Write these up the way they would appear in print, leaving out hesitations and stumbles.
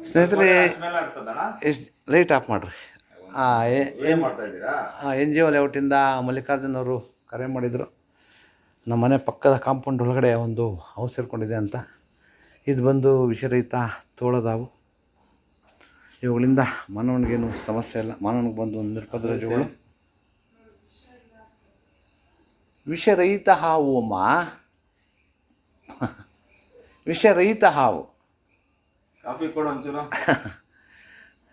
ಸ್ನೇಹಿತರೆ ಎಷ್ಟು light off ಮಾಡಿರಿ. ಎನ್ ಜಿ ಒ ಲೇಔಟಿಂದ ಮಲ್ಲಿಕಾರ್ಜುನ್ ಅವರು ಕರೆ ಮಾಡಿದರು. ನಮ್ಮ ಮನೆ ಪಕ್ಕದ ಕಾಂಪೌಂಡ್ ಒಳಗಡೆ ಒಂದು ಹೌಸ್ ಸೇರಿಕೊಂಡಿದೆ ಅಂತ. ಇದು ಬಂದು ವಿಷರಹಿತ ತೋಳದಾವು. ಇವುಗಳಿಂದ ಮಾನವನಿಗೇನು ಸಮಸ್ಯೆ ಇಲ್ಲ. ಮಾನವನಿಗೆ ಬಂದು ನಿರ್ಪದ್ರಜಗಳು. ವಿಷರಹಿತ ಹಾವು ಅಮ್ಮ, ವಿಷರಹಿತ ಹಾವು. ಕಾಫಿ ಕೊಡು ಒಂಚೂರು.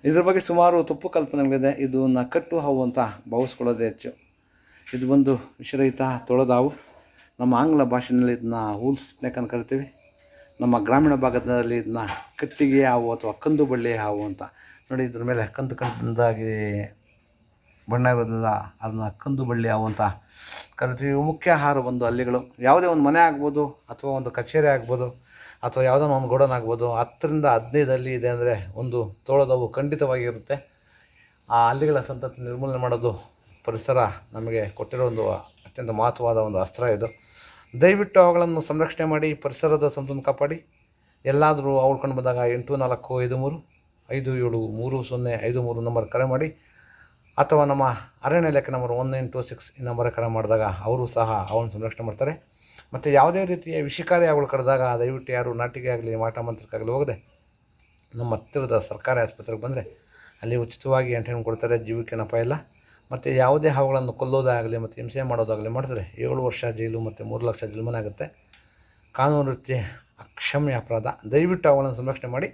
ಇದ್ರ ಬಗ್ಗೆ ಸುಮಾರು ತಪ್ಪು ಕಲ್ಪನೆಗಳಿದೆ. ಇದು ಕಟ್ಟು ಹಾವು ಅಂತ ಭಾವಿಸ್ಕೊಳ್ಳೋದೇ ಹೆಚ್ಚು. ಇದು ಬಂದು ವಿಷರಹಿತ ತೊಳೆದಾವು. ನಮ್ಮ ಆಂಗ್ಲ ಭಾಷೆಯಲ್ಲಿ ಇದನ್ನ ವೂಲ್ ಸ್ನೇಕ್ ಅಂತ ಕರಿತೀವಿ. ನಮ್ಮ ಗ್ರಾಮೀಣ ಭಾಗದಲ್ಲಿ ಇದನ್ನ ಕಟ್ಟಿಗೆ ಹಾವು ಅಥವಾ ಕಂದು ಬಳ್ಳಿ ಹಾವು ಅಂತ. ನೋಡಿ, ಇದ್ರ ಮೇಲೆ ಕಂದು ಕಂದಾಗಿ ಬಣ್ಣ ಇರೋದ್ರಿಂದ ಅದನ್ನ ಕಂದು ಬಳ್ಳಿ ಹಾವು ಅಂತ ಕರಿತೀವಿ. ಮುಖ್ಯ ಆಹಾರ ಬಂದು ಹಲ್ಲಿಗಳು. ಯಾವುದೇ ಒಂದು ಮನೆ ಆಗ್ಬೋದು, ಅಥವಾ ಒಂದು ಕಚೇರಿ ಆಗ್ಬೋದು, ಅಥವಾ ಯಾವುದೋ ಒಂದು ಗೋಡನ್ ಆಗ್ಬೋದು. 10ರಿಂದ 15 ಹಲ್ಲಿ ಇದೆ ಅಂದರೆ ಒಂದು ತೋಳದವು ಖಂಡಿತವಾಗಿರುತ್ತೆ. ಆ ಹಲ್ಲಿಗಳ ಸಂತತಿ ನಿರ್ಮೂಲನೆ ಮಾಡೋದು ಪರಿಸರ ನಮಗೆ ಕೊಟ್ಟಿರೋ ಒಂದು ಅತ್ಯಂತ ಮಹತ್ವವಾದ ಒಂದು ಅಸ್ತ್ರ ಇದು. ದಯವಿಟ್ಟು ಅವುಗಳನ್ನು ಸಂರಕ್ಷಣೆ ಮಾಡಿ, ಪರಿಸರದ ಸಂತನ್ನು ಕಾಪಾಡಿ. ಎಲ್ಲಾದರೂ ಅವು ಕಂಡು ಬಂದಾಗ 8453 573053 ನಂಬರ್ ಕರೆ ಮಾಡಿ, ಅಥವಾ ನಮ್ಮ ಅರಣ್ಯ ಇಲಾಖೆ ನಂಬರ್ 1926 ಈ ನಂಬರ್ ಕರೆ ಮಾಡಿದಾಗ ಅವರು ಸಹ ಅವನ್ನು ಸಂರಕ್ಷಣೆ ಮಾಡ್ತಾರೆ. ಮತ್ತು ಯಾವುದೇ ರೀತಿಯ ವಿಷಕಾರಿ ಹಾವುಗಳು ಕರೆದಾಗ ದಯವಿಟ್ಟು ಯಾರು ನಾಟಿಗೆ ಆಗಲಿ ಮಾಟ ಮಂತ್ರಕ್ಕಾಗಲಿ ಹೋಗದೆ ನಮ್ಮ ಹತ್ತಿರದ ಸರ್ಕಾರಿ ಆಸ್ಪತ್ರೆಗೆ ಬಂದರೆ ಅಲ್ಲಿ ಉಚಿತವಾಗಿ ಎಂಟೆಂಟ್ ಕೊಡ್ತಾರೆ. ಜೀವಕ್ಕೆ ಅಪಾಯ ಇಲ್ಲ. ಮತ್ತು ಯಾವುದೇ ಹಾವುಗಳನ್ನು ಕೊಲ್ಲೋದಾಗಲಿ ಮತ್ತು ಹಿಂಸೆ ಮಾಡೋದಾಗಲಿ ಮಾಡಿದ್ರೆ 7 ವರ್ಷ ಜೈಲು ಮತ್ತು 3 ಲಕ್ಷ ಜರಿಮಾನೆ ಆಗುತ್ತೆ. ಕಾನೂನು ರೀತಿ ಅಕ್ಷಮ್ಯ ಅಪರಾಧ. ದಯವಿಟ್ಟು ಅವುಗಳನ್ನು ಸಂರಕ್ಷಣೆ ಮಾಡಿ,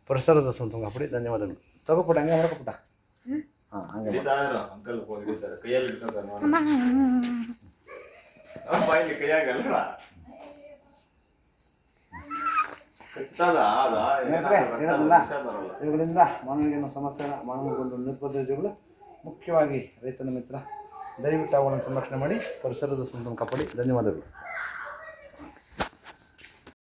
ಪರಿಸರದ ಸಂತೋಷ ಕಾಪಾಡಿ. ಧನ್ಯವಾದಗಳು. ತಗೋಪುಟ ಹಂಗೆ ಮಾಡ್ಕೊಪುಟ. ಹಾಂ, ಹಂಗೆ ಕೈಯಲ್ಲಿ ಕೈಯಾಗಲ್ಲ ಇವುಗಳಿಂದ ಮಾನವನಿಗೇನು ಸಮಸ್ಯೆ ಇಲ್ಲ. ಮಾನವಗೊಂಡು ನಿರ್ಬಂಧಗಳು ಮುಖ್ಯವಾಗಿ ರೈತನ ಮಿತ್ರ. ದಯವಿಟ್ಟು ಅವುಗಳನ್ನು ಸಂರಕ್ಷಣೆ ಮಾಡಿ, ಪರಿಸರದ ಸಂತೋಷ ಕಾಪಾಡಿ. ಧನ್ಯವಾದಗಳು.